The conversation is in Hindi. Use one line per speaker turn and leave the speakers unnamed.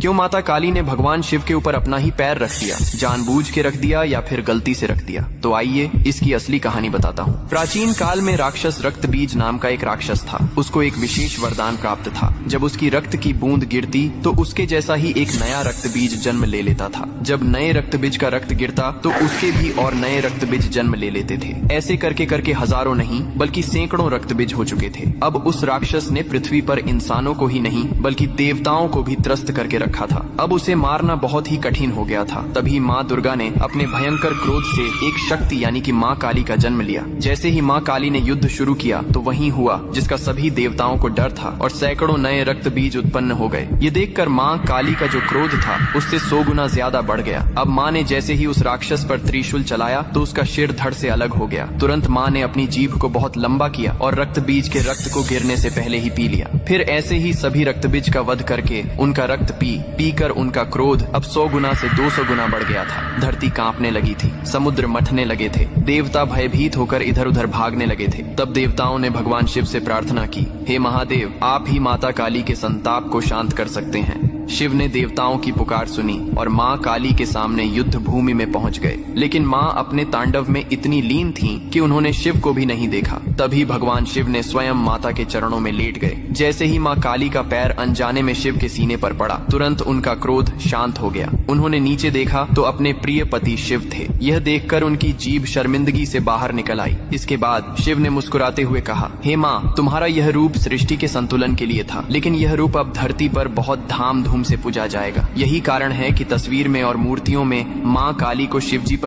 क्यों माता काली ने भगवान शिव के ऊपर अपना ही पैर रख दिया? जानबूझ के रख दिया या फिर गलती से रख दिया? तो आइए इसकी असली कहानी बताता हूँ। प्राचीन काल में राक्षस रक्त बीज नाम का एक राक्षस था। उसको एक विशेष वरदान प्राप्त था। जब उसकी रक्त की बूंद गिरती तो उसके जैसा ही एक नया रक्त बीज जन्म ले लेता था। जब नए रक्त बीज का रक्त गिरता तो उसके भी और नए रक्त बीज जन्म ले लेते थे। ऐसे करके करके हजारों नहीं बल्कि सैकड़ों रक्त बीज हो चुके थे। अब उस राक्षस ने पृथ्वी पर इंसानों को ही नहीं बल्कि देवताओं को भी त्रस्त करके रखा था। अब उसे मारना बहुत ही कठिन हो गया था। तभी माँ दुर्गा ने अपने भयंकर क्रोध से एक शक्ति यानी कि माँ काली का जन्म लिया। जैसे ही माँ काली ने युद्ध शुरू किया तो वही हुआ जिसका सभी देवताओं को डर था और सैकड़ों नए रक्त बीज उत्पन्न हो गए। ये देखकर माँ काली का जो क्रोध था उससे 100 गुना ज्यादा बढ़ गया। अब माँ ने जैसे ही उस राक्षस पर त्रिशूल चलाया तो उसका सिर धड़ से अलग हो गया। तुरंत माँ ने अपनी जीभ को बहुत लंबा किया और रक्त बीज के रक्त को गिरने से पहले ही पी लिया। फिर ऐसे ही सभी रक्त बीज का वध करके उनका रक्त पी कर उनका क्रोध अब 100 गुना से 200 गुना बढ़ गया था। धरती कांपने लगी थी, समुद्र मथने लगे थे, देवता भयभीत होकर इधर उधर भागने लगे थे। तब देवताओं ने भगवान शिव से प्रार्थना की, हे महादेव, आप ही माता काली के संताप को शांत कर सकते हैं। शिव ने देवताओं की पुकार सुनी और माँ काली के सामने युद्ध भूमि में पहुंच गए। लेकिन माँ अपने तांडव में इतनी लीन थीं कि उन्होंने शिव को भी नहीं देखा। तभी भगवान शिव ने स्वयं माता के चरणों में लेट गए। जैसे ही माँ काली का पैर अनजाने में शिव के सीने पर पड़ा, तुरंत उनका क्रोध शांत हो गया। उन्होंने नीचे देखा तो अपने प्रिय पति शिव थे। यह देखकर उनकी जीभ शर्मिंदगी से बाहर निकल आई। इसके बाद शिव ने मुस्कुराते हुए कहा, हे माँ, तुम्हारा यह रूप सृष्टि के संतुलन के लिए था, लेकिन यह रूप अब धरती पर बहुत धाम धूम से पूजा जाएगा। यही कारण है कि तस्वीर में और मूर्तियों में माँ काली को शिव जी पर